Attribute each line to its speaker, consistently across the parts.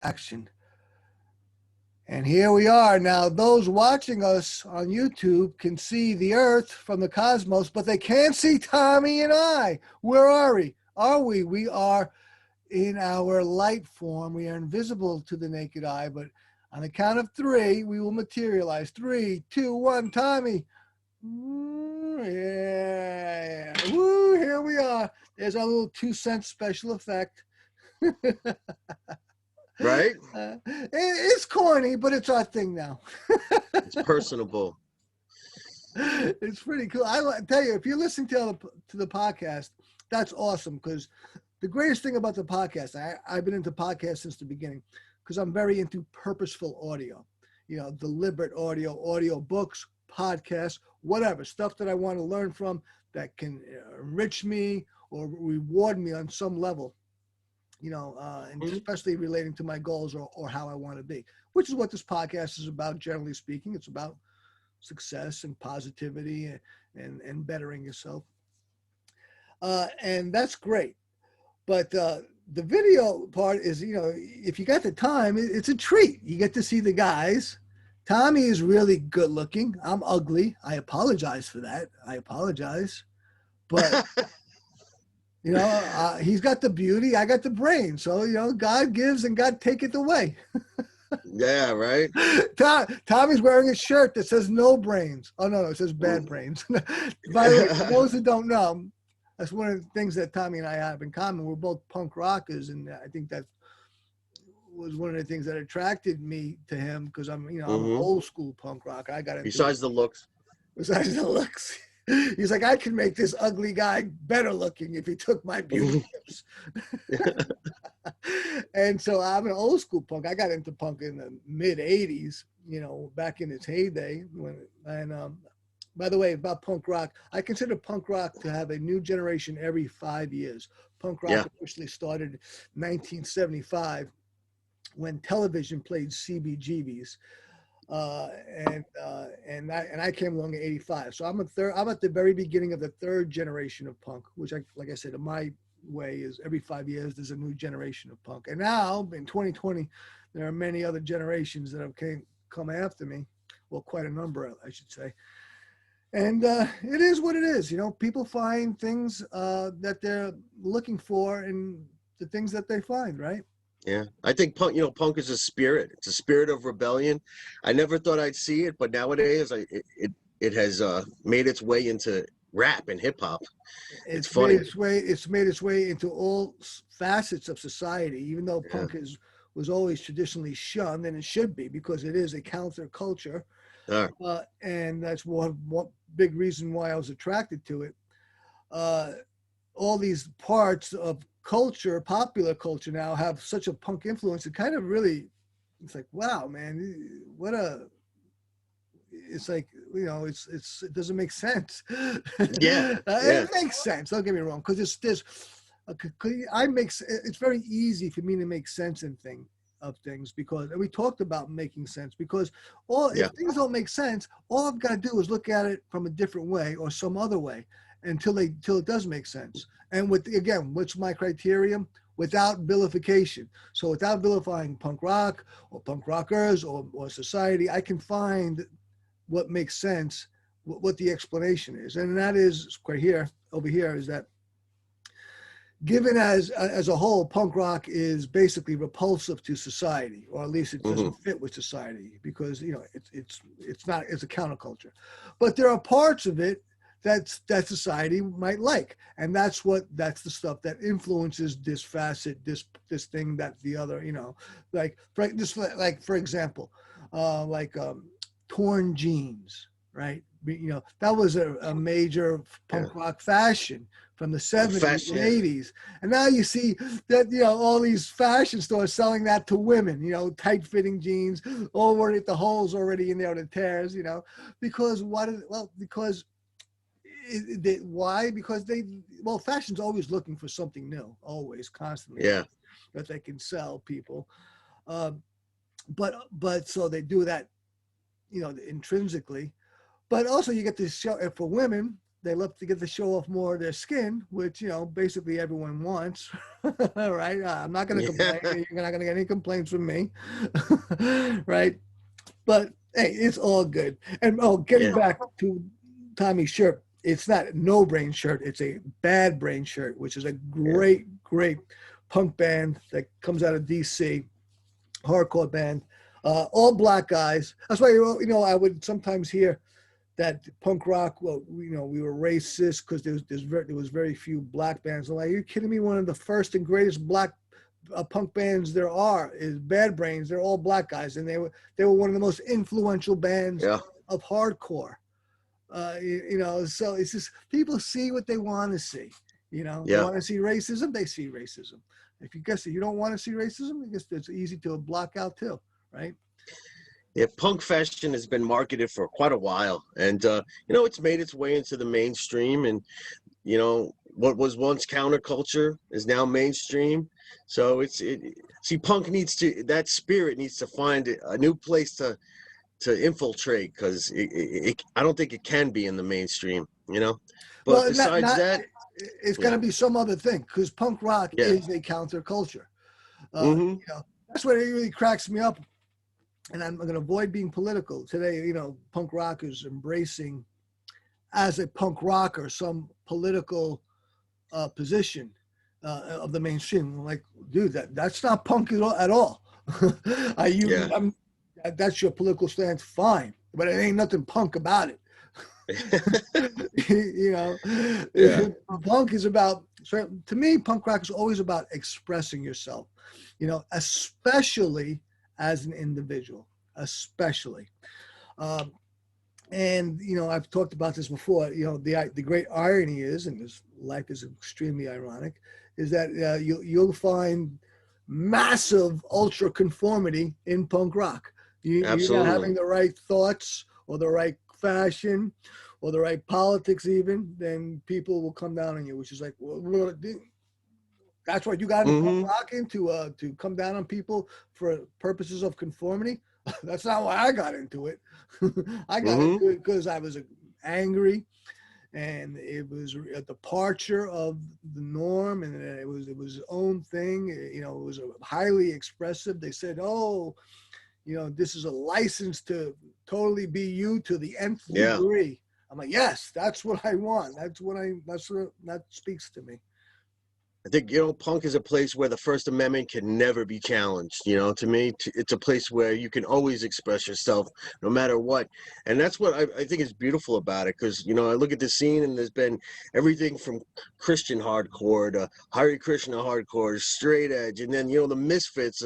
Speaker 1: action. And here we are. Now, those watching us on YouTube can see the Earth from the cosmos, but they can't see Tommy and I. Where are we? We are in our light form. We are invisible to the naked eye, but on the count of three, we will materialize. 3, 2, 1, Tommy. Yeah. Woo, here we are. There's our little 2-cent special effect.
Speaker 2: Right?
Speaker 1: It's corny, but it's our thing now.
Speaker 2: It's personable.
Speaker 1: It's pretty cool. I tell you, if you're listening to the podcast, that's awesome, because the greatest thing about the podcast, I've been into podcasts since the beginning, because I'm very into purposeful audio, deliberate audio books, podcasts, whatever, stuff that I want to learn from that can enrich me or reward me on some level, and especially relating to my goals or how I want to be, which is what this podcast is about, generally speaking. It's about success and positivity and bettering yourself. And that's great. But the video part is, if you got the time, it's a treat. You get to see the guys. Tommy is really good looking. I'm ugly. I apologize for that. I apologize. But, he's got the beauty. I got the brain. So, God gives and God taketh away.
Speaker 2: Yeah, right.
Speaker 1: Tommy's wearing a shirt that says no brains. Oh, no, it says bad brains. By the way, for those who don't know, that's one of the things that Tommy and I have in common. We're both punk rockers, and I think that was one of the things that attracted me to him, because I'm an old school punk rocker. I got it.
Speaker 2: Besides the looks.
Speaker 1: Besides the looks. He's like, I can make this ugly guy better looking if he took my beauty tips. And so I'm an old school punk. I got into punk in the mid 80s, back in its heyday. By the way, about punk rock, I consider punk rock to have a new generation every 5 years. Punk rock officially started in 1975 when television played CBGBs. And I came along in 85. So I'm at the very beginning of the third generation of punk, which like I said, in my way is every 5 years, there's a new generation of punk. And now in 2020, there are many other generations that have come after me. Well, quite a number, I should say. And it is what it is. People find things that they're looking for in the things that they find, right?
Speaker 2: Yeah, I think punk is a spirit. It's a spirit of rebellion. I never thought I'd see it, but nowadays it has made its way into rap and hip hop. It's funny.
Speaker 1: It's made its way into all facets of society, even though punk was always traditionally shunned, and it should be, because it is a counterculture. And that's one big reason why I was attracted to it. All these parts of culture, popular culture now, have such a punk influence. It kind of really, it's like, wow, man, it's like, it doesn't make sense. It makes sense. Don't get me wrong, because it's very easy for me to make sense of things, because, and we talked about making sense, because if things don't make sense, all I've got to do is look at it from a different way or some other way until it does make sense. And what's my criterion? Without vilification. So without vilifying punk rock or punk rockers or society, I can find what makes sense, what the explanation is. And that is over here is that, given as a whole, punk rock is basically repulsive to society, or at least it doesn't fit with society, because it's a counterculture. But there are parts of it that society might like, and that's the stuff that influences this facet, this thing, that the other. For example, torn jeans, right? That was a major punk rock fashion from the 70s and 80s. And now you see that, all these fashion stores selling that to women, tight-fitting jeans, all already, the holes already in there, the tears, because fashion's always looking for something new, always, constantly, that they can sell people. But so they do that, intrinsically. But also you get to show, for women, they love to get to show off more of their skin, which, basically everyone wants, right? I'm not going to complain.
Speaker 2: Yeah.
Speaker 1: You're not going to get any complaints from me, right? But hey, it's all good. And getting back to Tommy's shirt, it's not a no brain shirt. It's a Bad Brain shirt, which is a great, great punk band that comes out of DC, hardcore band, all black guys. That's why, I would sometimes hear that punk rock, well, we were racist because there was very few black bands. I'm like, are you kidding me? One of the first and greatest black punk bands there are is Bad Brains. They're all black guys, and they were one of the most influential bands of hardcore. So it's just people see what they want to see. They want to see racism, they see racism. If you guess that you don't want to see racism, I guess it's easy to block out too, right?
Speaker 2: Yeah, punk fashion has been marketed for quite a while, and it's made its way into the mainstream, and what was once counterculture is now mainstream. So punk that spirit needs to find a new place to infiltrate, because I don't think it can be in the mainstream, But
Speaker 1: well,
Speaker 2: besides that,
Speaker 1: it's going to be some other thing, because punk rock is a counterculture. That's what it really cracks me up. And I'm going to avoid being political today. Punk rock is embracing, as a punk rocker, some political position of the mainstream. I'm like, dude, that's not punk at all. That's your political stance, fine, but it ain't nothing punk about it. Punk is about, to me, punk rock is always about expressing yourself, especially as an individual, especially. And, I've talked about this before, the great irony is, and this life is extremely ironic, is that you'll find massive ultra conformity in punk rock. You're not having the right thoughts or the right fashion or the right politics even, then people will come down on you, which is like, well, that's what you got into punk rocking, to come down on people for purposes of conformity. That's not why I got into it. I got into it because I was angry, and it was a departure of the norm, and it was its own thing. It was highly expressive. They said, "Oh, this is a license to totally be you to the nth degree." I'm like, yes, that's what I want. That's what that speaks to me.
Speaker 2: I think, punk is a place where the First Amendment can never be challenged. To me, it's a place where you can always express yourself no matter what. And that's what I think is beautiful about it, because, I look at the scene, and there's been everything from Christian hardcore to Hare Krishna hardcore, straight edge. And then, the Misfits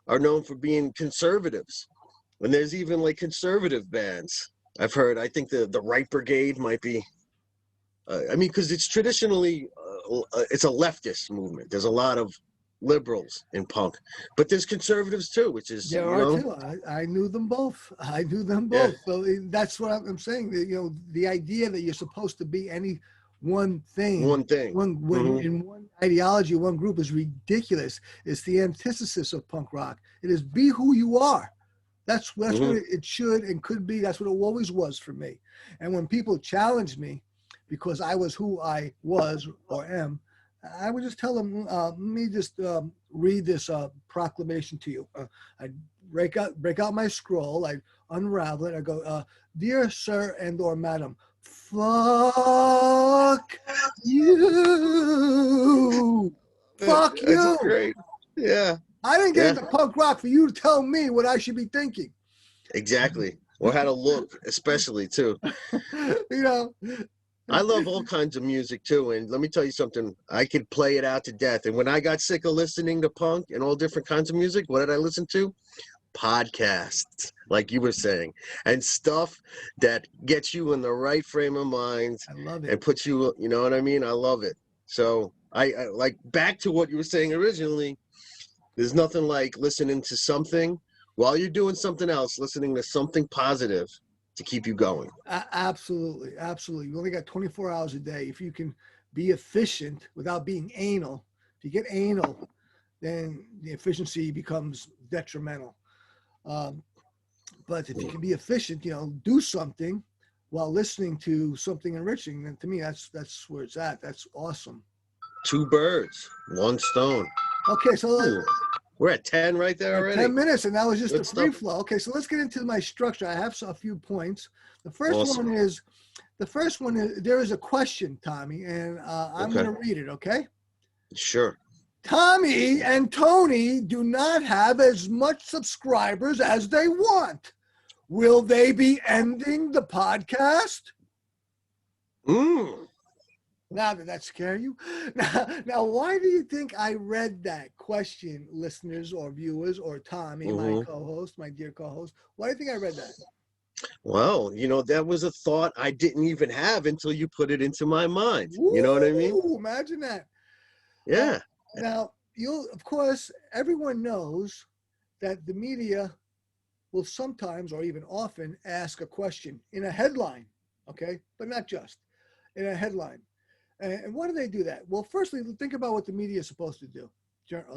Speaker 2: are known for being conservatives. And there's even like conservative bands. I've heard, I think the Right Brigade might be, because it's traditionally, it's a leftist movement. There's a lot of liberals in punk, but there's conservatives too, which is,
Speaker 1: there are too. I knew them both.
Speaker 2: Yeah.
Speaker 1: So that's what I'm saying. The idea that you're supposed to be any one thing, in one ideology, one group, is ridiculous. It's the antithesis of punk rock. It is be who you are. That's what it should and could be. That's what it always was for me. And when people challenge me because I was who I was or am, I would just tell them, let me just read this proclamation to you. I'd break out my scroll, I'd unravel it, I go, dear sir and or madam, fuck you. Fuck you.
Speaker 2: That's great. Yeah.
Speaker 1: I didn't get into punk rock for you to tell me what I should be thinking.
Speaker 2: Exactly. Or how to look, especially too. I love all kinds of music too, and let me tell you something. I could play it out to death. And when I got sick of listening to punk and all different kinds of music, what did I listen to? Podcasts, like you were saying, and stuff that gets you in the right frame of mind.
Speaker 1: I love it.
Speaker 2: And puts you, you know what I mean? I love it. So I like, back to what you were saying originally. There's nothing like listening to something while you're doing something else, listening to something positive to keep you going.
Speaker 1: Absolutely. You only got 24 hours a day. If you can be efficient without being anal, if you get anal, then the efficiency becomes detrimental. But if you can be efficient, do something while listening to something enriching. And to me, that's where it's at. That's awesome.
Speaker 2: 2 birds, 1 stone.
Speaker 1: Okay, so
Speaker 2: Ooh, we're at 10 right there
Speaker 1: at
Speaker 2: already.
Speaker 1: 10 minutes, and that was just
Speaker 2: Good
Speaker 1: a free
Speaker 2: stuff.
Speaker 1: flow. Okay, so let's get into my structure. I have a few points. The first
Speaker 2: Awesome.
Speaker 1: one is, there is a question, Tommy, and I'm
Speaker 2: Okay.
Speaker 1: going to read it, okay?
Speaker 2: Sure.
Speaker 1: Tommy and Tony do not have as much subscribers as they want. Will they be ending the podcast? Now, did that scare you? Now, why do you think I read that question, listeners or viewers, or Tommy, my co-host, my dear co-host? Why do you think I read that?
Speaker 2: Well, that was a thought I didn't even have until you put it into my mind.
Speaker 1: Ooh,
Speaker 2: You know what I mean?
Speaker 1: Imagine that.
Speaker 2: Yeah.
Speaker 1: Now, of course, everyone knows that the media will sometimes or even often ask a question in a headline, okay? But not just in a headline. And why do they do that? Well, firstly, think about what the media is supposed to do.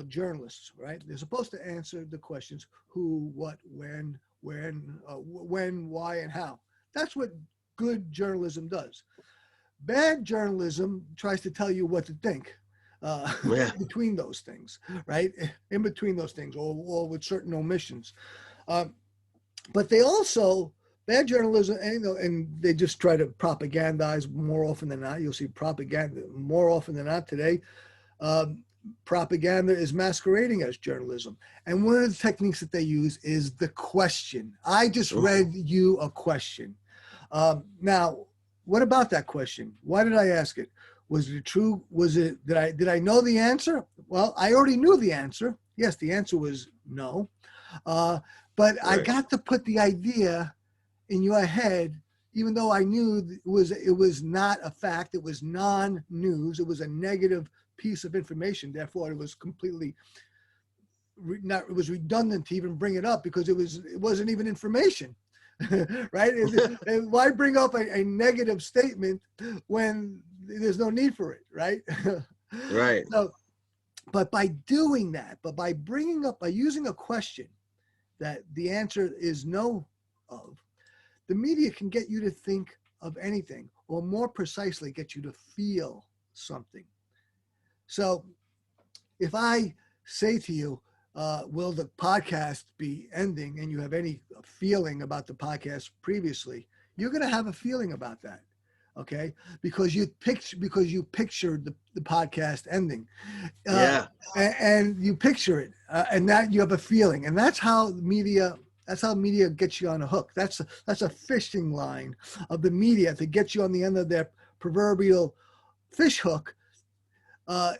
Speaker 1: Journalists, right? They're supposed to answer the questions: who, what, when, why, and how. That's what good journalism does. Bad journalism tries to tell you what to think between those things, right? In between those things, or with certain omissions. But they also, bad journalism, and they just try to propagandize more often than not. You'll see propaganda more often than not today. Propaganda is masquerading as journalism. And one of the techniques that they use is the question. I just read you a question. Now, what about that question? Why did I ask it? Was it true? Did I know the answer? Well, I already knew the answer. Yes, the answer was no. But I got to put the idea in your head, even though I knew it was not a fact. It was non-news. It was a negative piece of information. Therefore, it was completely it was redundant to even bring it up because it wasn't even information, right? Why bring up a negative statement when there's no need for it, right?
Speaker 2: Right.
Speaker 1: So, but by doing that, by using a question that the answer is no of, the media can get you to think of anything, or more precisely, get you to feel something. So if I say to you, will the podcast be ending, and you have any feeling about the podcast previously, you're going to have a feeling about that. Okay, because you pictured the podcast ending, and you picture it, and that you have a feeling, and that's how media gets you on a hook. That's a fishing line of the media to get you on the end of their proverbial fish hook, and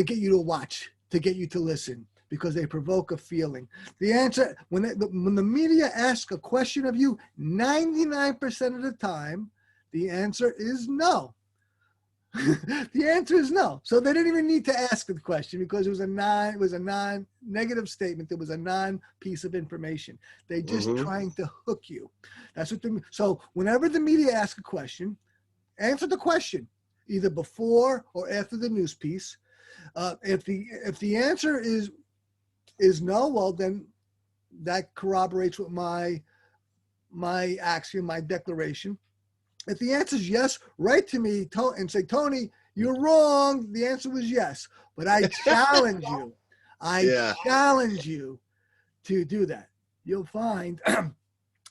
Speaker 1: get you to watch, to get you to listen, because they provoke a feeling. The answer, when the media asks a question of you, 99% of the time, the answer is no. The answer is no. So they didn't even need to ask the question, because it was a non-negative statement. It was a non-piece of information. They're just trying to hook you. That's what so whenever the media asks a question, answer the question either before or after the news piece. If the answer is no, well, then that corroborates with my axiom, my declaration. If the answer is yes, write to me and say, Tony, you're wrong. The answer was yes. But I challenge you. Challenge you to do that. You'll find,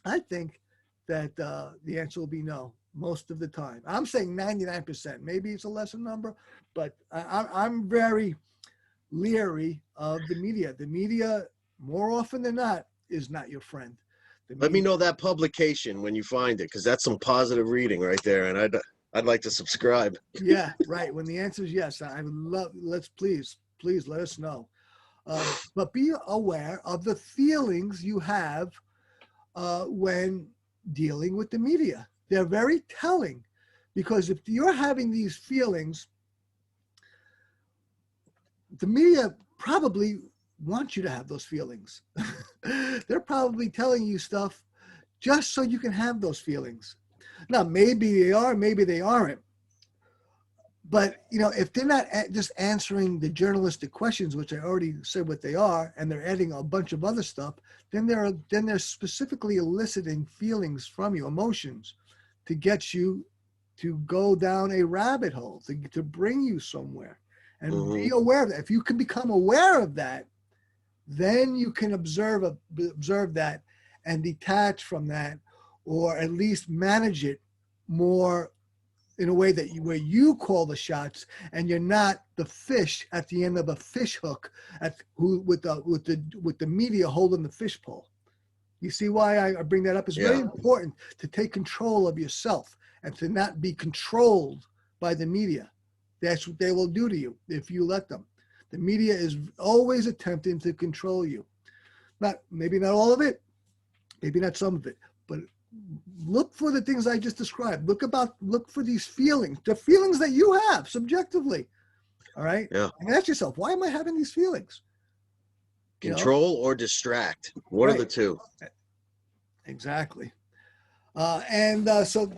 Speaker 1: I think, that the answer will be no most of the time. I'm saying 99%. Maybe it's a lesser number, but I'm very leery of the media. The media, more often than not, is not your friend.
Speaker 2: Let me know that publication when you find it, because that's some positive reading right there, and I'd like to subscribe.
Speaker 1: Yeah, right. When the answer is yes, I would love. Please let us know. But be aware of the feelings you have when dealing with the media. They're very telling, because if you're having these feelings, the media probably want you to have those feelings. They're probably telling you stuff just so you can have those feelings. Now, maybe they are, maybe they aren't. But, if they're not just answering the journalistic questions, which I already said what they are, and they're adding a bunch of other stuff, then they're specifically eliciting feelings from you, emotions to get you to go down a rabbit hole, to bring you somewhere. And be aware of that. If you can become aware of that, then you can observe that and detach from that, or at least manage it more in a way that where you call the shots, and you're not the fish at the end of a fish hook with the media holding the fish pole. You see why I bring that up? It's very important to take control of yourself and to not be controlled by the media. That's what they will do to you if you let them. The media is always attempting to control you. Maybe not all of it, maybe not some of it, but look for the things I just described. Look for these feelings, the feelings that you have subjectively. All right.
Speaker 2: Yeah.
Speaker 1: And ask yourself, why am I having these feelings?
Speaker 2: Control or distract. One of the two.
Speaker 1: Exactly. So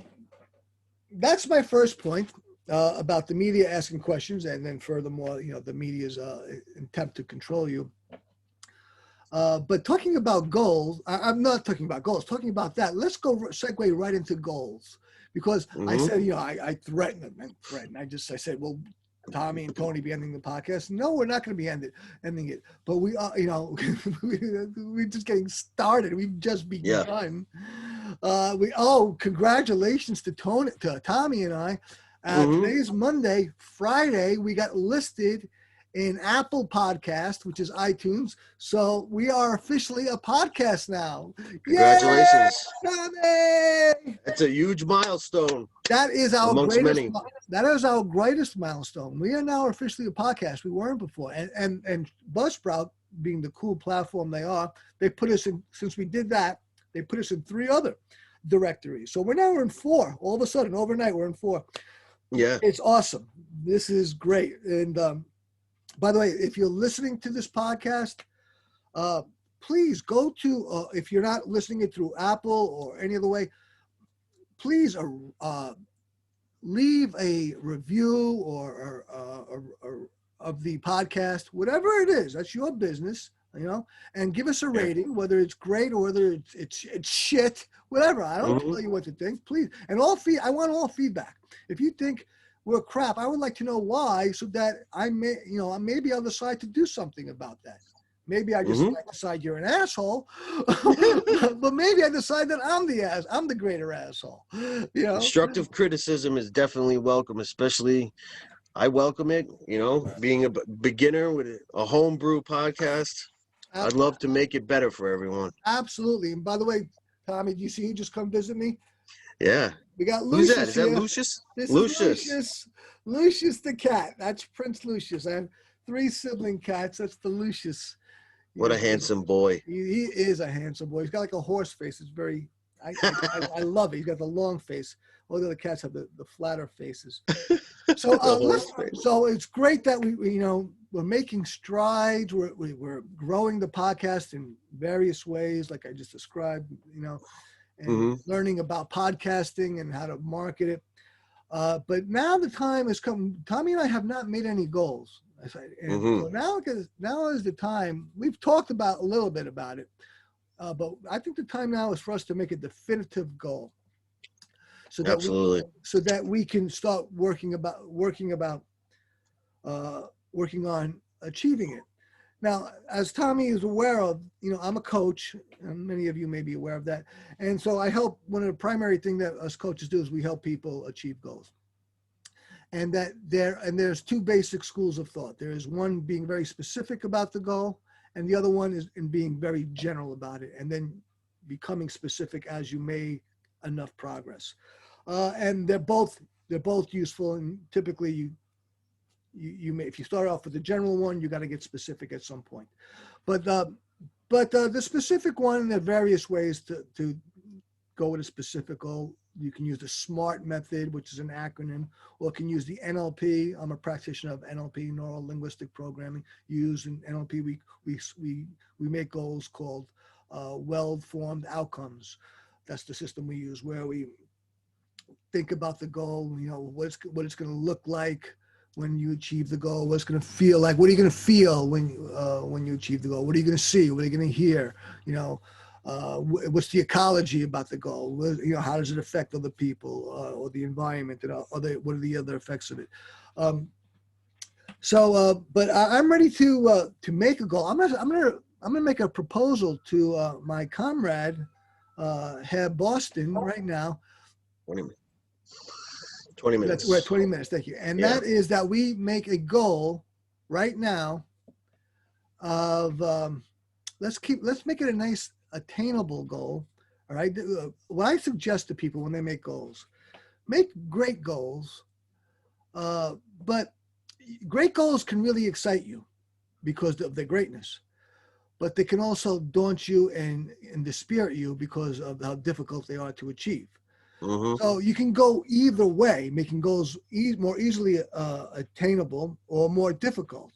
Speaker 1: that's my first point about the media asking questions, and then furthermore, the media's attempt to control you. But talking about goals, I'm not talking about goals, talking about that. Let's segue right into goals, because I said, I threatened. I said, well, Tommy and Tony be ending the podcast. No, we're not going to be ending it. But we are, we're just getting started. We've just begun. Congratulations to Tommy and I. Today's Monday. Friday, we got listed in Apple Podcast, which is iTunes. So we are officially a podcast now.
Speaker 2: Congratulations.
Speaker 1: Yay, Tommy!
Speaker 2: It's a huge milestone.
Speaker 1: That is our greatest milestone. We are now officially a podcast. We weren't before. And Buzzsprout, being the cool platform they are, they put us in, since we did that, they put us in 3 other directories. So we're in 4. All of a sudden, overnight, we're in 4.
Speaker 2: Yeah.
Speaker 1: It's awesome. This is great. And by the way, if you're listening to this podcast, please go to, if you're not listening it through Apple or any other way, please leave a review or of the podcast, whatever it is. That's your business, and give us a rating, whether it's great or whether it's shit, whatever. I don't tell you what to think, please. And I want all feedback. If you think we're crap, I would like to know why, so that maybe I'll decide to do something about that. Maybe I just decide you're an asshole, but maybe I decide that I'm the greater asshole.
Speaker 2: Constructive criticism is definitely welcome, especially I welcome it. Being a beginner with a homebrew podcast, I'd love to make it better for everyone.
Speaker 1: Absolutely. And by the way, Tommy, do you see who just come visit me?
Speaker 2: Yeah.
Speaker 1: We got Lucius.
Speaker 2: Who's that? Is that
Speaker 1: here.
Speaker 2: Lucius?
Speaker 1: This is Lucius. Lucius the cat. That's Prince Lucius. I have 3 sibling cats. That's the Lucius.
Speaker 2: What a handsome boy.
Speaker 1: He is a handsome boy. He's got like a horse face. It's very, I love it. He's got the long face. All the other cats have the flatter faces. So, so it's great that we're making strides. We're growing the podcast in various ways, like I just described, and learning about podcasting and how to market it. But now the time has come. Tommy and I have not made any goals. So now is the time. We've talked a little bit about it, but I think the time now is for us to make a definitive goal. So that we can start working on achieving it. Now, as Tommy is aware of, I'm a coach, and many of you may be aware of that. And so one of the primary things that us coaches do is we help people achieve goals. And there's 2 basic schools of thought. There is one being very specific about the goal, and the other one is in being very general about it, and then becoming specific as you make enough progress. And they're both useful, and typically you may, if you start off with the general one, you got to get specific at some point. But the specific one, there are various ways to go with a specific goal. You can use the SMART method, which is an acronym, or can use the NLP. I'm a practitioner of NLP, Neuro Linguistic Programming. Using NLP, we make goals called well-formed outcomes. That's the system we use, where we think about the goal, what it's going to look like when you achieve the goal, what it's going to feel like, what are you going to feel when you achieve the goal, what are you going to see, what are you going to hear, what's the ecology about the goal? How does it affect other people or the environment, and what are the other effects of it? But I'm ready to make a goal. I'm gonna make a proposal to my comrade, Heb Boston, right now.
Speaker 2: 20 minutes.
Speaker 1: We're at 20 minutes. Thank you. And that is that we make a goal right now of let's make it a nice attainable goal. All right. What I suggest to people when they make goals, make great goals, but great goals can really excite you because of their greatness, but they can also daunt you and dispirit you because of how difficult they are to achieve.
Speaker 2: Mm-hmm.
Speaker 1: So you can go either way, making goals more easily attainable or more difficult,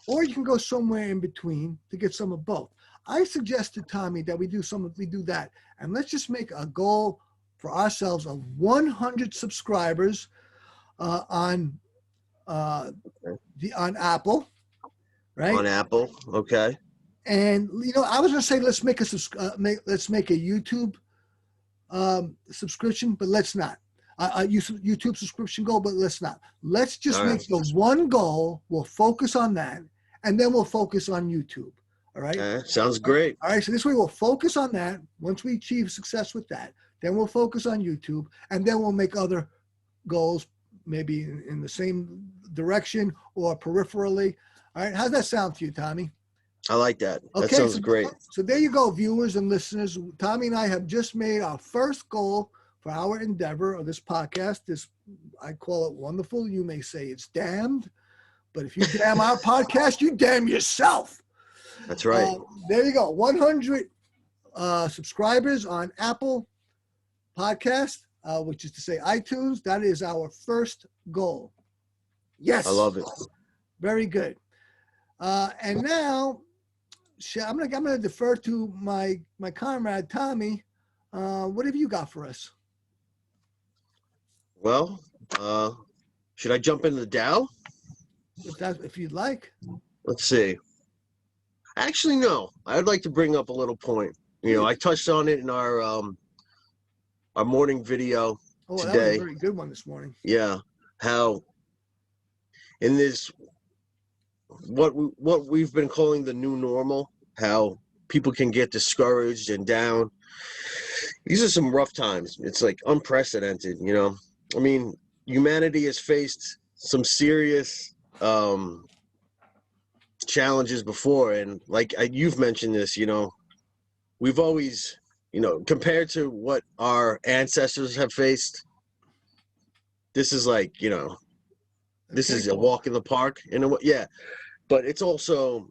Speaker 1: or you can go somewhere in between to get some of both. I suggested, Tommy, that we do that, and let's just make a goal for ourselves of 100 subscribers on Apple, right?
Speaker 2: On Apple, okay.
Speaker 1: And I was going to say let's make a YouTube subscription, but let's not. YouTube subscription goal, but let's not. Let's just make the one goal. We'll focus on that, and then we'll focus on YouTube. All right.
Speaker 2: Sounds great.
Speaker 1: All right. So this way we'll focus on that. Once we achieve success with that, then we'll focus on YouTube, and then we'll make other goals, maybe in the same direction or peripherally. All right. How's that sound to you, Tommy?
Speaker 2: I like that.
Speaker 1: Okay,
Speaker 2: that sounds great.
Speaker 1: So there you go, viewers and listeners. Tommy and I have just made our first goal for our endeavor of this podcast. I call it wonderful. You may say it's damned, but if you damn our podcast, you damn yourself.
Speaker 2: That's right.
Speaker 1: There you go. 100 subscribers on Apple Podcast, which is to say iTunes. That is our first goal. Yes.
Speaker 2: I love it.
Speaker 1: Very good. And now I'm gonna defer to my comrade Tommy. What have you got for us?
Speaker 2: Well, should I jump into the Tao?
Speaker 1: If you'd like.
Speaker 2: Let's see. Actually, no. I'd like to bring up a little point. I touched on it in our morning video today.
Speaker 1: That was a very good one this morning.
Speaker 2: Yeah, how in this what we've been calling the new normal, how people can get discouraged and down. These are some rough times. It's like unprecedented, I mean, humanity has faced some serious challenges before, and like you've mentioned this, we've always, compared to what our ancestors have faced, this is like, this is a walk in the park in a way. Yeah, but it's also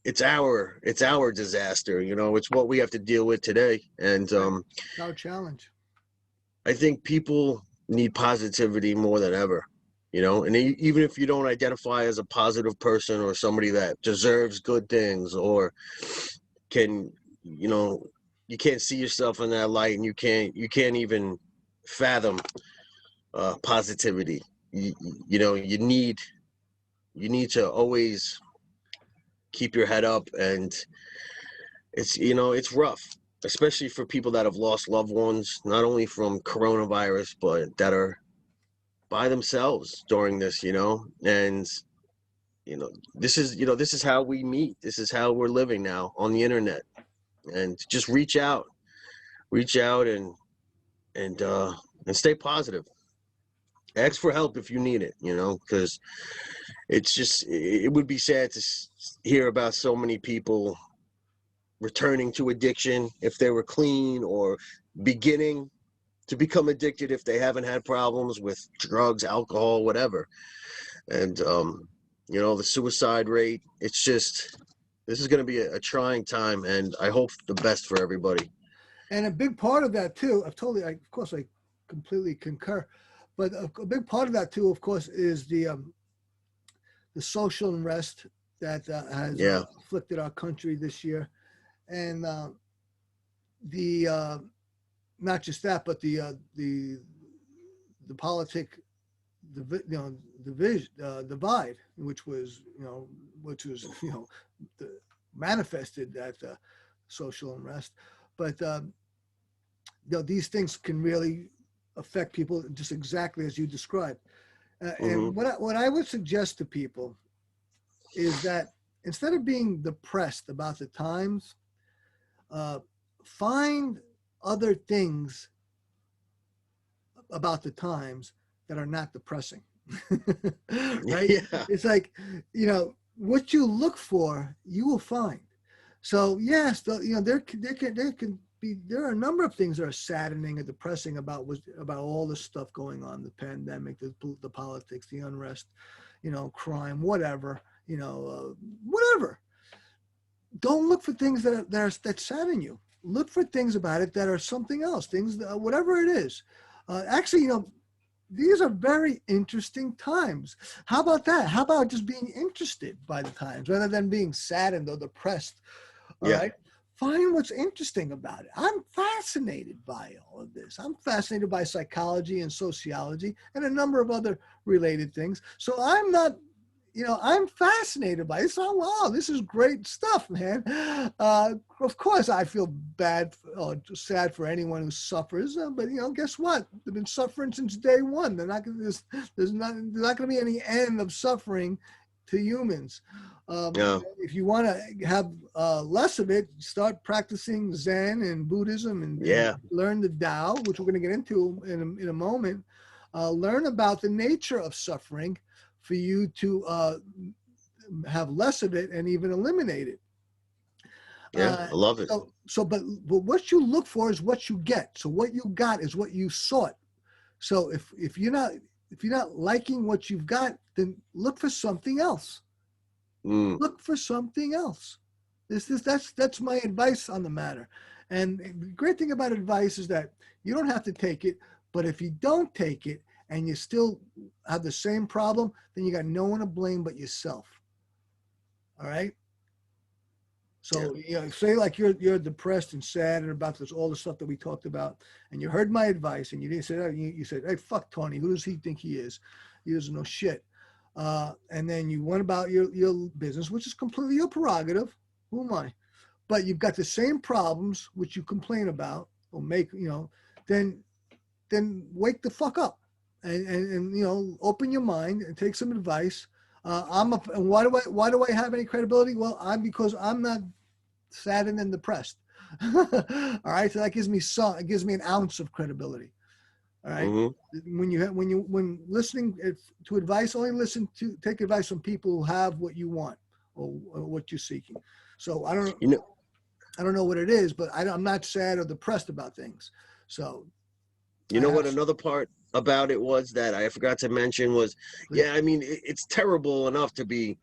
Speaker 2: it's our disaster. It's what we have to deal with today, and
Speaker 1: it's our challenge.
Speaker 2: I think people need positivity more than ever. And even if you don't identify as a positive person or somebody that deserves good things, or can, you can't see yourself in that light, and you can't even fathom positivity. You need to always keep your head up, and it's rough, especially for people that have lost loved ones, not only from coronavirus, but that are by themselves during this, and this is how we meet. This is how we're living now on the internet, and just reach out and stay positive. Ask for help if you need it, because it would be sad to hear about so many people returning to addiction if they were clean, or beginning to become addicted if they haven't had problems with drugs, alcohol, whatever. And, the suicide rate, this is going to be a trying time, and I hope the best for everybody.
Speaker 1: And a big part of that too, of course I completely concur, but a big part of that too, of course, is the social unrest that has afflicted our country this year. And not just that, but the divide, which was manifested at social unrest. But these things can really affect people just exactly as you described. And what I would suggest to people is that instead of being depressed about the times, find other things about the times that are not depressing. Right?
Speaker 2: Yeah.
Speaker 1: It's like, what you look for, you will find. So yes, there can be, there are a number of things that are saddening and depressing about all this stuff going on, the pandemic, the politics, the unrest, crime, whatever, whatever. Don't look for things that sadden you. Look for things about it that are something else, things, whatever it is. Actually, these are very interesting times. How about that? How about just being interested by the times rather than being saddened or depressed? All right. Find what's interesting about it. I'm fascinated by all of this. I'm fascinated by psychology and sociology and a number of other related things. So I'm not, I'm fascinated by it. So, wow, this is great stuff, man. Of course, I feel bad or sad for anyone who suffers, but guess what? They've been suffering since day one. There's not going to be any end of suffering to humans. If you want to have less of it, start practicing Zen and Buddhism and learn the Tao, which we're going to get into in a moment. Learn about the nature of suffering for you to have less of it and even eliminate it.
Speaker 2: I love it.
Speaker 1: But what you look for is what you get. So what you got is what you sought. So if you're not liking what you've got, then look for something else. Look for something else. That's my advice on the matter. And the great thing about advice is that you don't have to take it, but if you don't take it and you still have the same problem, then you got no one to blame but yourself. All right. So say like you're depressed and sad and about all the stuff that we talked about, and you heard my advice and you didn't say that. You said, "Hey, fuck Tony. Who does he think he is? He doesn't know shit." And then you went about your business, which is completely your prerogative. Who am I? But you've got the same problems which you complain about or make, then wake the fuck up and open your mind and take some advice. And why do I have any credibility? Well, because I'm not saddened and depressed. All right. So that gives me an ounce of credibility. All right. When listening to advice, take advice from people who have what you want or what you're seeking. So I don't know what it is, but I'm not sad or depressed about things. So
Speaker 2: what another part about it was that I forgot to mention was, it's terrible enough to be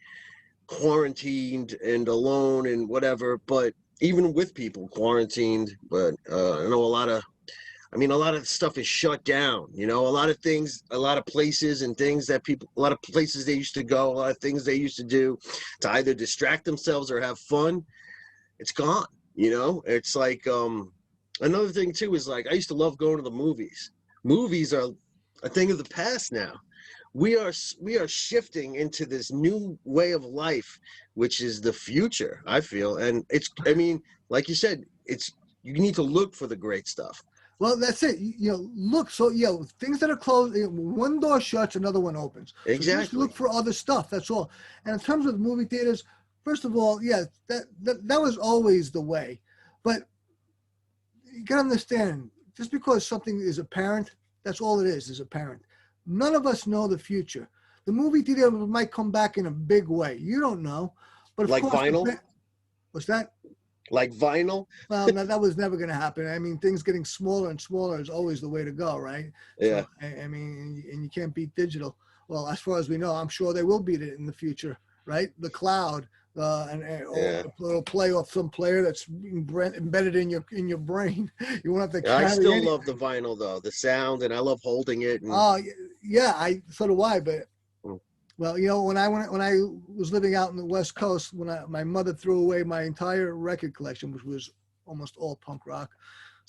Speaker 2: quarantined and alone and whatever, but even with people quarantined, but I know a lot of stuff is shut down, a lot of things, a lot of places and things that a lot of places they used to go, a lot of things they used to do to either distract themselves or have fun. It's gone, it's like, another thing too is like, I used to love going to the movies. Movies are a thing of the past now. We are shifting into this new way of life, which is the future, I feel. And like you said, you need to look for the great stuff.
Speaker 1: Well, that's it. Look. So things that are closed, one door shuts, another one opens.
Speaker 2: Exactly.
Speaker 1: So just look for other stuff. That's all. And in terms of movie theaters, first of all, that was always the way. But you gotta understand, just because something is apparent, that's all it is apparent. None of us know the future. The movie theater might come back in a big way. You don't know. But of
Speaker 2: like
Speaker 1: course,
Speaker 2: vinyl?
Speaker 1: What's that?
Speaker 2: Like vinyl?
Speaker 1: Well, no, that was never going to happen. I mean, things getting smaller and smaller is always the way to go, right?
Speaker 2: Yeah.
Speaker 1: So, and you can't beat digital. Well, as far as we know, I'm sure they will beat it in the future, right? The cloud, it'll play off some player that's embedded in your brain. You won't have to carry
Speaker 2: I still love the vinyl though, the sound, and I love holding it.
Speaker 1: Oh, so do I. But well, when I was living out in the West Coast, my mother threw away my entire record collection, which was almost all punk rock.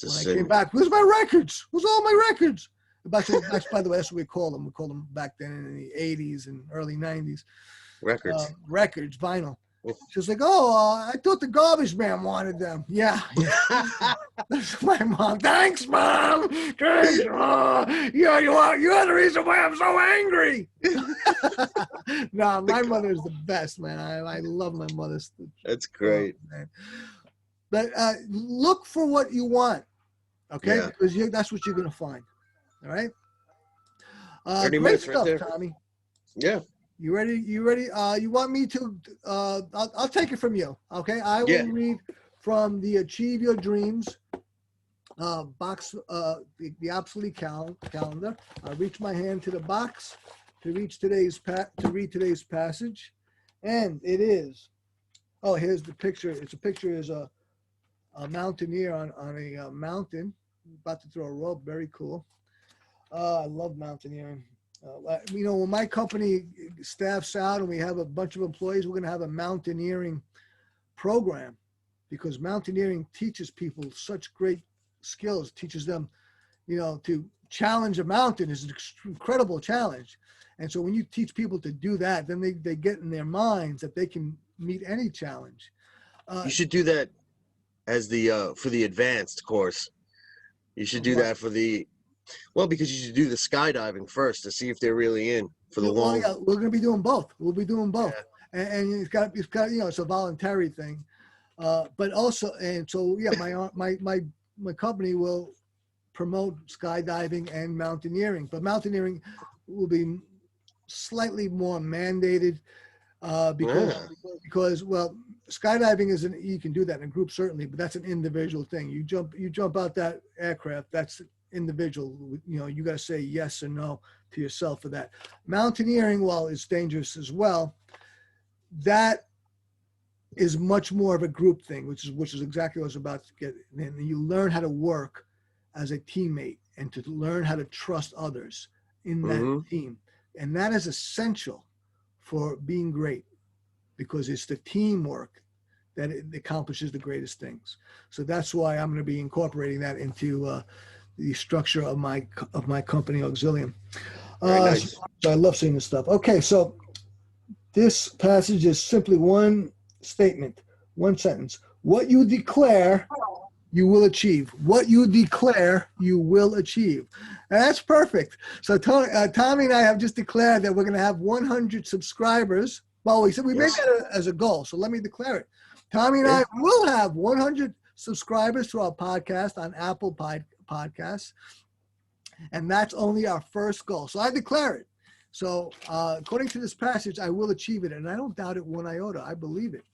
Speaker 1: When I came back, where's my records? Where's all my records? By the way, that's what we called them. We called them back then in the 80s and early 90s.
Speaker 2: Records,
Speaker 1: vinyl. She's like, oh, I thought the garbage man wanted them. Yeah. That's my mom. Thanks, Mom. Thanks. Oh, yeah, you're the reason why I'm so angry. No, my mother is the best, man. I love my mother.
Speaker 2: That's great.
Speaker 1: Man. But look for what you want, okay?
Speaker 2: Yeah.
Speaker 1: Because that's what you're going to find. All right?
Speaker 2: 30
Speaker 1: great
Speaker 2: minutes
Speaker 1: stuff,
Speaker 2: right there.
Speaker 1: Tommy.
Speaker 2: Yeah.
Speaker 1: You ready? You ready? You want me to? I'll take it from you. Okay. I will read from the Achieve Your Dreams box, the obsolete calendar. I reach my hand to the box to read today's passage, and it is. Oh, here's the picture. It's a picture. Is a mountaineer on a mountain, about to throw a rope. Very cool. I love mountaineering. When my company staffs out and we have a bunch of employees, we're going to have a mountaineering program, because mountaineering teaches people such great skills, teaches them, to challenge a mountain is an incredible challenge. And so when you teach people to do that, then they get in their minds that they can meet any challenge.
Speaker 2: You should do that as for the advanced course. You should do that for because you should do the skydiving first to see if they're really in for the long.
Speaker 1: Yeah, we're going to be doing both. We'll be doing both, and it's got it's a voluntary thing, but also, and so my company will promote skydiving and mountaineering, but mountaineering will be slightly more mandated because skydiving you can do that in a group certainly, but that's an individual thing. You jump out that aircraft, that's individual. You got to say yes or no to yourself for that. Mountaineering, while it's dangerous as well, that is much more of a group thing, which is exactly what I was about to get. And you learn how to work as a teammate and to learn how to trust others in that team, and that is essential for being great, because it's the teamwork that it accomplishes the greatest things. So that's why I'm going to be incorporating that into the structure of my company, Auxilium.
Speaker 2: Nice.
Speaker 1: So I love seeing this stuff. Okay, so this passage is simply one statement, one sentence. What you declare, you will achieve. What you declare, you will achieve. And that's perfect. So Tommy and I have just declared that we're going to have 100 subscribers. Well, we said we made that as a goal, so let me declare it. Tommy and I will have 100 subscribers to our podcast on Apple Podcasts, and that's only our first goal. So I declare it. So according to this passage, I will achieve it, and I don't doubt it one iota. I believe it.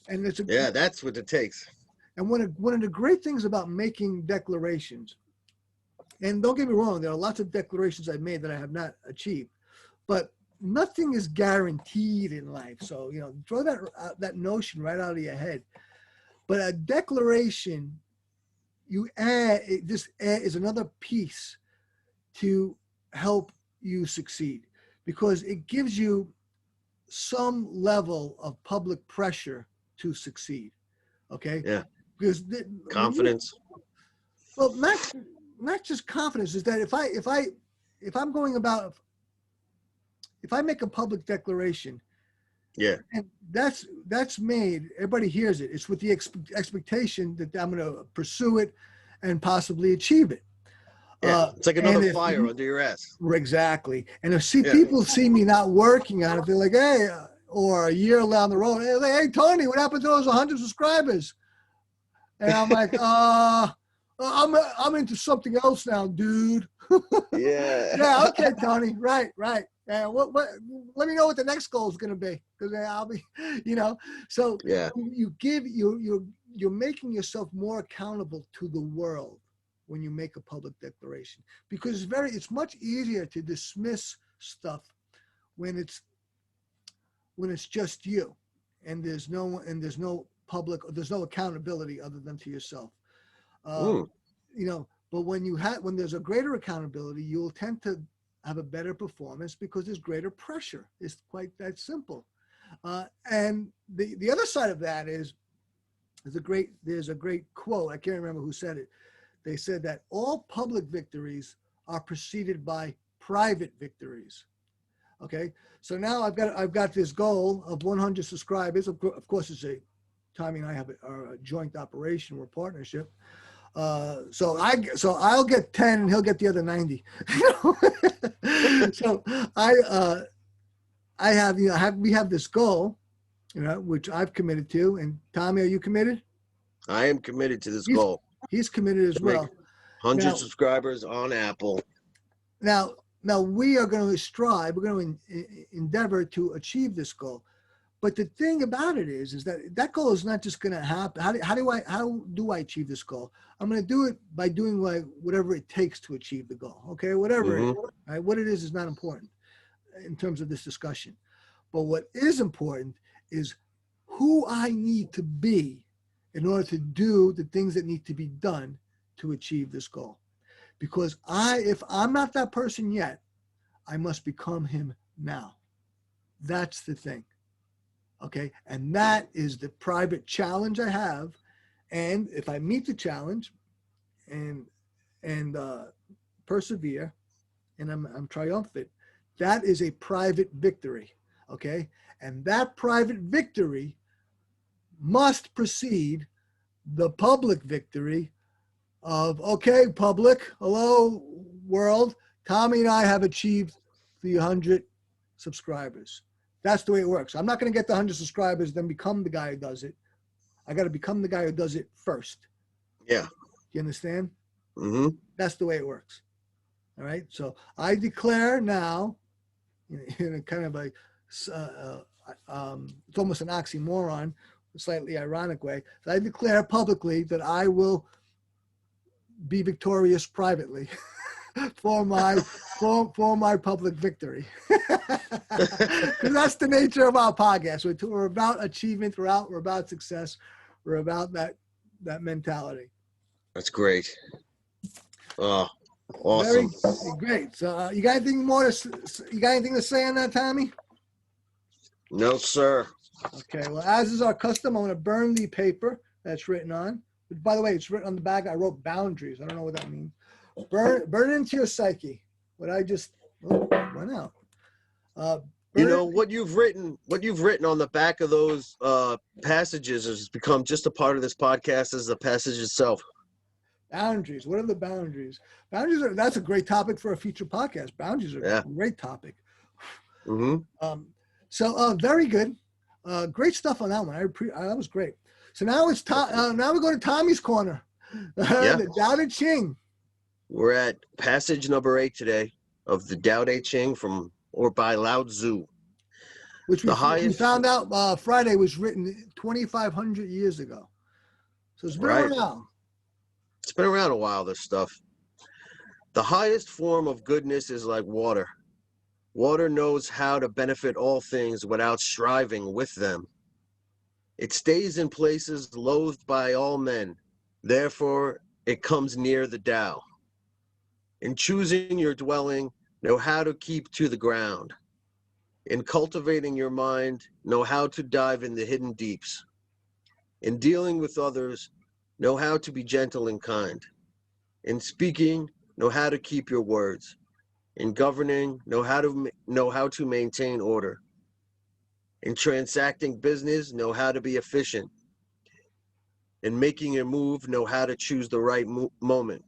Speaker 1: And
Speaker 2: that's what it takes.
Speaker 1: And one of the great things about making declarations, and don't get me wrong, there are lots of declarations I've made that I have not achieved, but nothing is guaranteed in life. So, throw that notion right out of your head. But a declaration, this is another piece to help you succeed, because it gives you some level of public pressure to succeed. Okay.
Speaker 2: Yeah.
Speaker 1: Because
Speaker 2: confidence.
Speaker 1: Not just confidence, is that if I make a public declaration, and that's made, everybody hears it. It's with the expectation that I'm going to pursue it and possibly achieve it.
Speaker 2: It's like another fire under your ass.
Speaker 1: Exactly. And if people see me not working on it, they're like, hey, or a year down the road, hey, Tony, what happened to those 100 subscribers? And I'm like, I'm into something else now, dude. Yeah. Okay, Tony. Right. What? Let me know what the next goal is going to be, because I'll be, So you're making yourself more accountable to the world when you make a public declaration, because it's much easier to dismiss stuff when it's just you, and there's no public, there's no accountability other than to yourself. But when there's a greater accountability, you'll tend to have a better performance because there's greater pressure. It's quite that simple. And the other side of that is there's a great quote. I can't remember who said it. They said that all public victories are preceded by private victories. Okay. So now I've got this goal of 100 subscribers. Of course, Tommy and I have a joint operation. We're a partnership. So I'll get 10 and he'll get the other 90. So we have this goal, which I've committed to. And Tommy, are you committed?
Speaker 2: I am committed to this goal.
Speaker 1: He's committed as well.
Speaker 2: 100 subscribers on Apple.
Speaker 1: Now we are going to strive. We're going to endeavor to achieve this goal. But the thing about it is that goal is not just going to happen. How do I achieve this goal? I'm going to do it by doing whatever it takes to achieve the goal. Okay, whatever it is, right? What it is not important in terms of this discussion. But what is important is who I need to be in order to do the things that need to be done to achieve this goal. Because if I'm not that person yet, I must become him now. That's the thing. Okay. And that is the private challenge I have. And if I meet the challenge and persevere and I'm triumphant, that is a private victory. Okay. And that private victory must precede the public victory of, okay, public, hello, world, Tommy and I have achieved the 100 subscribers. That's the way it works. I'm not going to get the 100 subscribers, then become the guy who does it. I got to become the guy who does it first.
Speaker 2: Yeah.
Speaker 1: You understand?
Speaker 2: Mm-hmm.
Speaker 1: That's the way it works. All right. So I declare now, in a kind of a, it's almost an oxymoron, a slightly ironic way. So I declare publicly that I will be victorious privately for my public victory. Because that's the nature of our podcast. We're about achievement. We're about success. We're about that mentality.
Speaker 2: That's great. Oh, awesome.
Speaker 1: Very great. So you got anything to say on that, Tommy?
Speaker 2: No, sir.
Speaker 1: Okay. Well, as is our custom, I'm going to burn the paper that's written on. By the way, it's written on the back. I wrote boundaries. I don't know what that means. Burn it into your psyche. What I just went out.
Speaker 2: What you've written on the back of those passages has become just a part of this podcast as the passage itself.
Speaker 1: Boundaries. What are the boundaries? That's a great topic for a future podcast. Boundaries are a great topic.
Speaker 2: Mm-hmm.
Speaker 1: So very good. Great stuff on that one. That was great. So now now we go to Tommy's corner. The Tao Te Ching.
Speaker 2: We're at passage number 8 today of the Tao Te Ching by Lao Tzu.
Speaker 1: Which we found out Friday was written 2,500 years ago. So it's been around.
Speaker 2: It's been around a while, this stuff. The highest form of goodness is like water. Water knows how to benefit all things without striving with them. It stays in places loathed by all men. Therefore, it comes near the Tao. In choosing your dwelling, know how to keep to the ground. In cultivating your mind, know how to dive in the hidden deeps. In dealing with others, know how to be gentle and kind. In speaking, know how to keep your words. In governing, know how to maintain order. In transacting business, know how to be efficient. In making a move, know how to choose the right moment.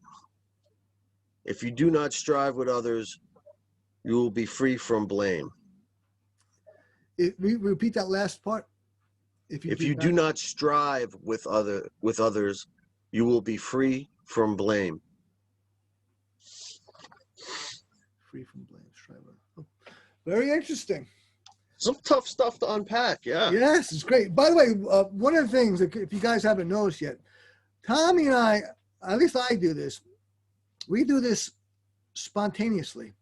Speaker 2: If you do not strive with others, you will be free from blame.
Speaker 1: Repeat that last part.
Speaker 2: If you do not strive with others, you will be free from blame.
Speaker 1: Free from blame. Oh, very interesting.
Speaker 2: Some tough stuff to unpack, yeah.
Speaker 1: Yes, it's great. By the way, one of the things, if you guys haven't noticed yet, Tommy and I, at least I do this, we do this spontaneously.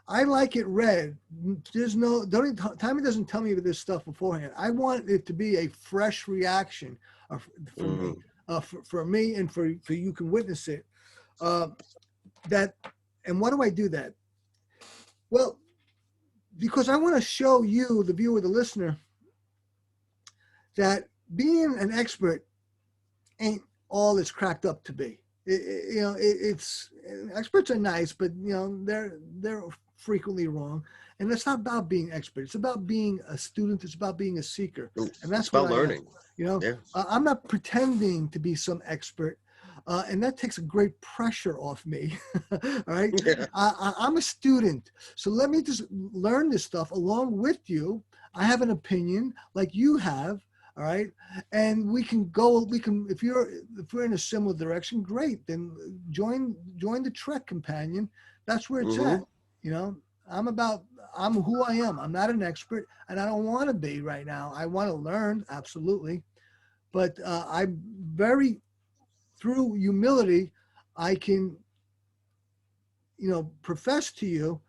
Speaker 1: I like it read. Tommy doesn't tell me this stuff beforehand. I want it to be a fresh reaction for me and for you can witness it. And why do I do that? Well, because I want to show you, the viewer, the listener, that being an expert ain't all it's cracked up to be. Experts are nice, but they're frequently wrong. And it's not about being expert. It's about being a student. It's about being a seeker. And that's
Speaker 2: It's about
Speaker 1: what I am.
Speaker 2: learning.
Speaker 1: You know,
Speaker 2: Yeah.
Speaker 1: I'm not pretending to be some expert. And that takes a great pressure off me. All right.
Speaker 2: Yeah.
Speaker 1: I'm a student. So let me just learn this stuff along with you. I have an opinion like you have. All right. And we can, if we're in a similar direction, great. Then join the trek, companion. That's where it's at. You know, I'm who I am. I'm not an expert, and I don't want to be right now. I want to learn, absolutely. But I'm through humility, I can, profess to you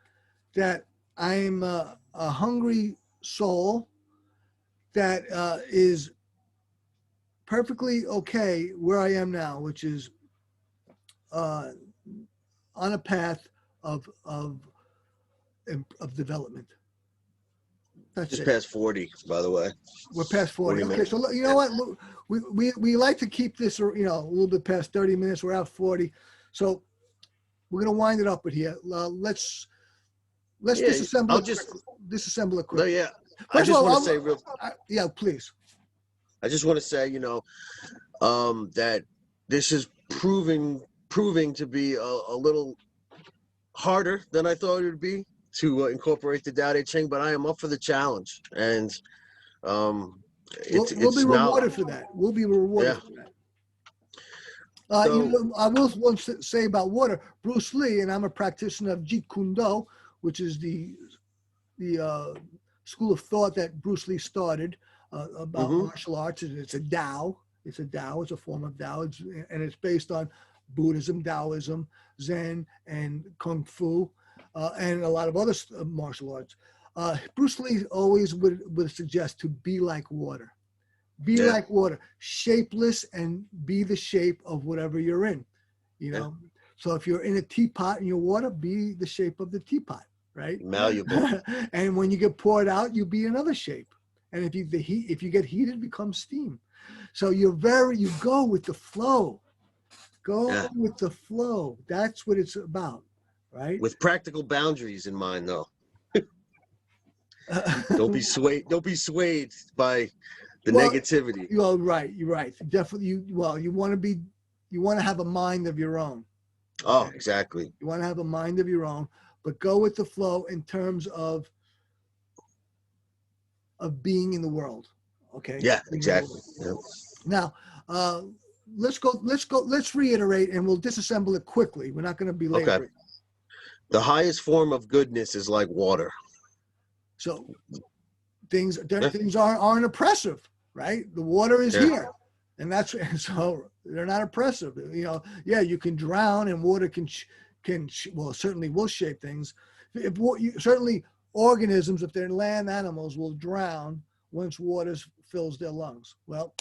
Speaker 1: that I'm a hungry soul that is perfectly okay where I am now, which is on a path of development. That's
Speaker 2: Just
Speaker 1: it.
Speaker 2: past 40, by the way.
Speaker 1: We're past 40. Okay,
Speaker 2: minutes.
Speaker 1: so you know what? We like to keep this, a little bit past 30 minutes. We're at 40, so we're gonna wind it up with here. Let's disassemble disassemble it quick.
Speaker 2: No, yeah.
Speaker 1: First of all,
Speaker 2: want to say
Speaker 1: yeah, please.
Speaker 2: I just want to say, that this is proving to be a little harder than I thought it would be to incorporate the Tao Te Ching, but I am up for the challenge, and
Speaker 1: We'll be rewarded for that. We'll be rewarded for that.
Speaker 2: So,
Speaker 1: I will want to say about water. Bruce Lee, and I'm a practitioner of Jeet Kune Do, which is the school of thought that Bruce Lee started about martial arts. It's a Tao. It's a Tao. It's a form of Tao, and it's based on Buddhism, Taoism, Zen, and Kung Fu, and a lot of other martial arts. Bruce Lee always would suggest to be like water. Be like water, shapeless, and be the shape of whatever you're in. So if you're in a teapot and you're water, be the shape of the teapot, right?
Speaker 2: Malleable.
Speaker 1: And when you get poured out, you be another shape. And if you get heated, it becomes steam. So you go with the flow. Go with the flow. That's what it's about, right?
Speaker 2: With practical boundaries in mind, though. Don't be swayed by the negativity.
Speaker 1: You're right. Definitely. You want to have a mind of your own.
Speaker 2: Oh, exactly.
Speaker 1: You want to have a mind of your own, but go with the flow in terms of being in the world. Okay.
Speaker 2: Yeah, exactly. Yeah.
Speaker 1: Now, let's reiterate, and we'll disassemble it quickly. We're not going to be late.
Speaker 2: Okay. The highest form of goodness is like water.
Speaker 1: So things aren't oppressive, right? The water is here, and so they're not oppressive. You can drown, and water can certainly will shape things. Certainly organisms, if they're land animals, will drown once water fills their lungs. Well,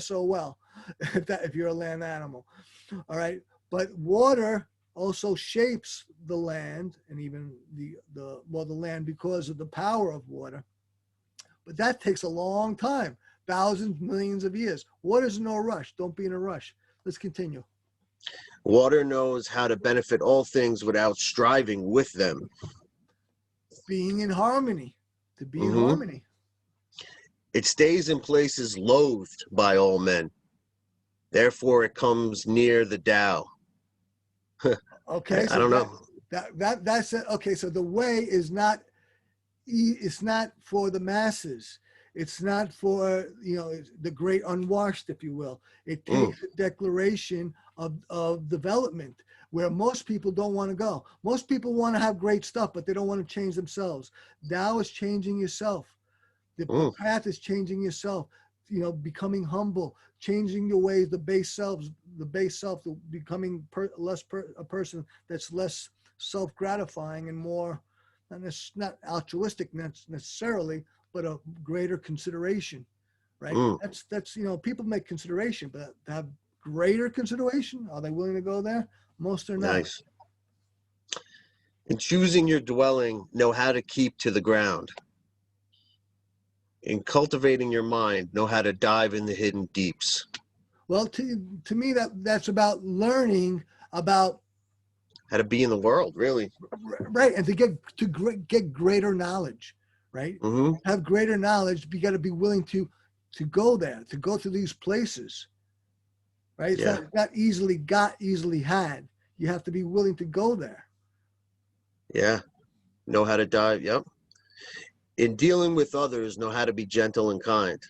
Speaker 1: so well if you're a land animal, all right. But water also shapes the land, and even the land, because of the power of water. But that takes a long time, thousands, millions of years. Water's no rush. Don't be in a rush. Let's continue.
Speaker 2: Water knows how to benefit all things without striving with them.
Speaker 1: Being in harmony, to be in harmony.
Speaker 2: It stays in places loathed by all men. Therefore, it comes near the Tao.
Speaker 1: Okay,
Speaker 2: I don't know.
Speaker 1: That's it. Okay, so the way is not. It's not for the masses. It's not for the great unwashed, if you will. It takes a declaration of development where most people don't want to go. Most people want to have great stuff, but they don't want to change themselves. Tao is changing yourself. The path is changing yourself. Becoming humble, changing your ways, the base self, to becoming a person that's less self-gratifying and more, not altruistic necessarily, but a greater consideration, right? That's people make consideration, but to have greater consideration, are they willing to go there? Most are not.
Speaker 2: Nice. In choosing your dwelling, know how to keep to the ground. In cultivating your mind, know how to dive in the hidden deeps.
Speaker 1: Well, to me, that's about learning about
Speaker 2: how to be in the world, really.
Speaker 1: Right, and to get greater knowledge, right?
Speaker 2: Mm-hmm.
Speaker 1: Have greater knowledge. You got to be willing to go there, to go to these places, right? It's not easily got, easily had. You have to be willing to go there.
Speaker 2: Yeah. Know how to dive. Yep. In dealing with others, know how to be gentle and kind.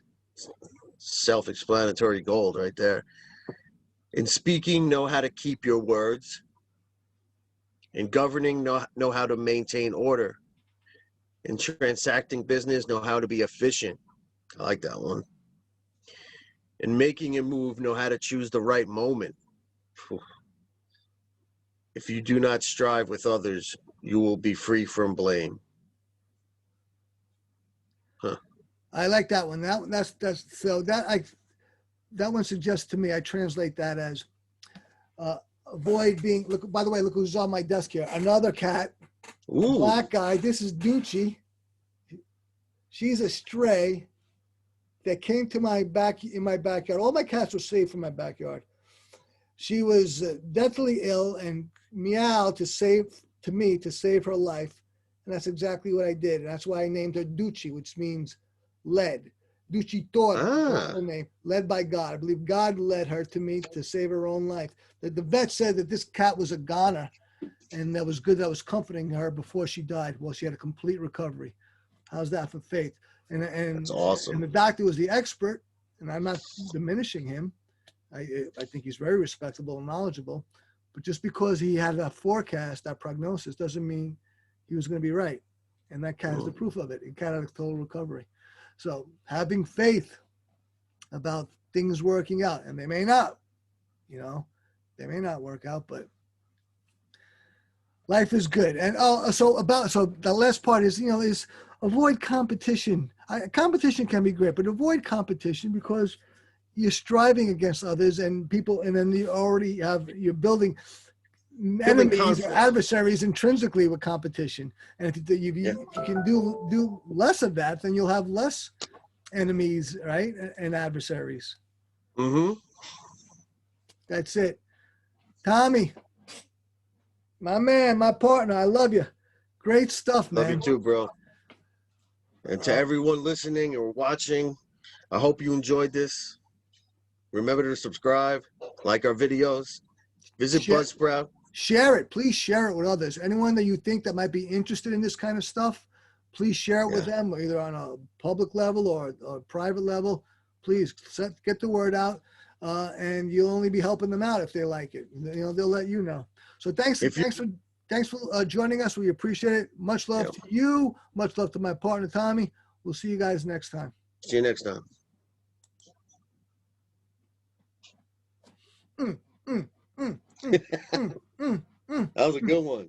Speaker 2: Self-explanatory gold right there. In speaking, know how to keep your words. In governing, know how to maintain order. In transacting business, know how to be efficient. I like that one. In making a move, know how to choose the right moment. If you do not strive with others, you will be free from blame. Huh.
Speaker 1: I like that one. That's so that one suggests to me. I translate that as avoid being. Look, by the way, look who's on my desk here. Another cat,
Speaker 2: Ooh.
Speaker 1: black guy. This is Doochie. She's a stray that came to my backyard. All my cats were saved from my backyard. She was deathly ill and meowed to save her life, and that's exactly what I did. And that's why I named her Ducci, which means led. Ducci Toro, her name, led by God. I believe God led her to me to save her own life. The vet said that this cat was a goner, and that was good. That was comforting her before she died. Well, she had a complete recovery. How's that for faith? And
Speaker 2: That's awesome.
Speaker 1: And the doctor was the expert, and I'm not diminishing him. I think he's very respectable and knowledgeable, but just because he had that forecast, that prognosis, doesn't mean he was going to be right. And that cat is the proof of it. It cat had a total recovery. So having faith about things working out, and they may not, they may not work out, but life is good. And so the last part is, is avoid competition. Competition can be great, but avoid competition because you're striving against others and people, and then you're building enemies or adversaries intrinsically with competition. And if you can do less of that, then you'll have less enemies, right, and adversaries.
Speaker 2: Mm-hmm.
Speaker 1: That's it. Tommy, my man, my partner, I love you. Great stuff, man.
Speaker 2: Love you too, bro. And to everyone listening or watching, I hope you enjoyed this. Remember to subscribe, like our videos, visit Buzzsprout.
Speaker 1: Share it. Please share it with others. Anyone that you think that might be interested in this kind of stuff, please share it with them, either on a public level or a private level. Please get the word out, and you'll only be helping them out if they like it. They'll let you know. So thanks for joining us. We appreciate it. Much love to you. Much love to my partner, Tommy. We'll see you guys next time.
Speaker 2: See you next time. That was a good one.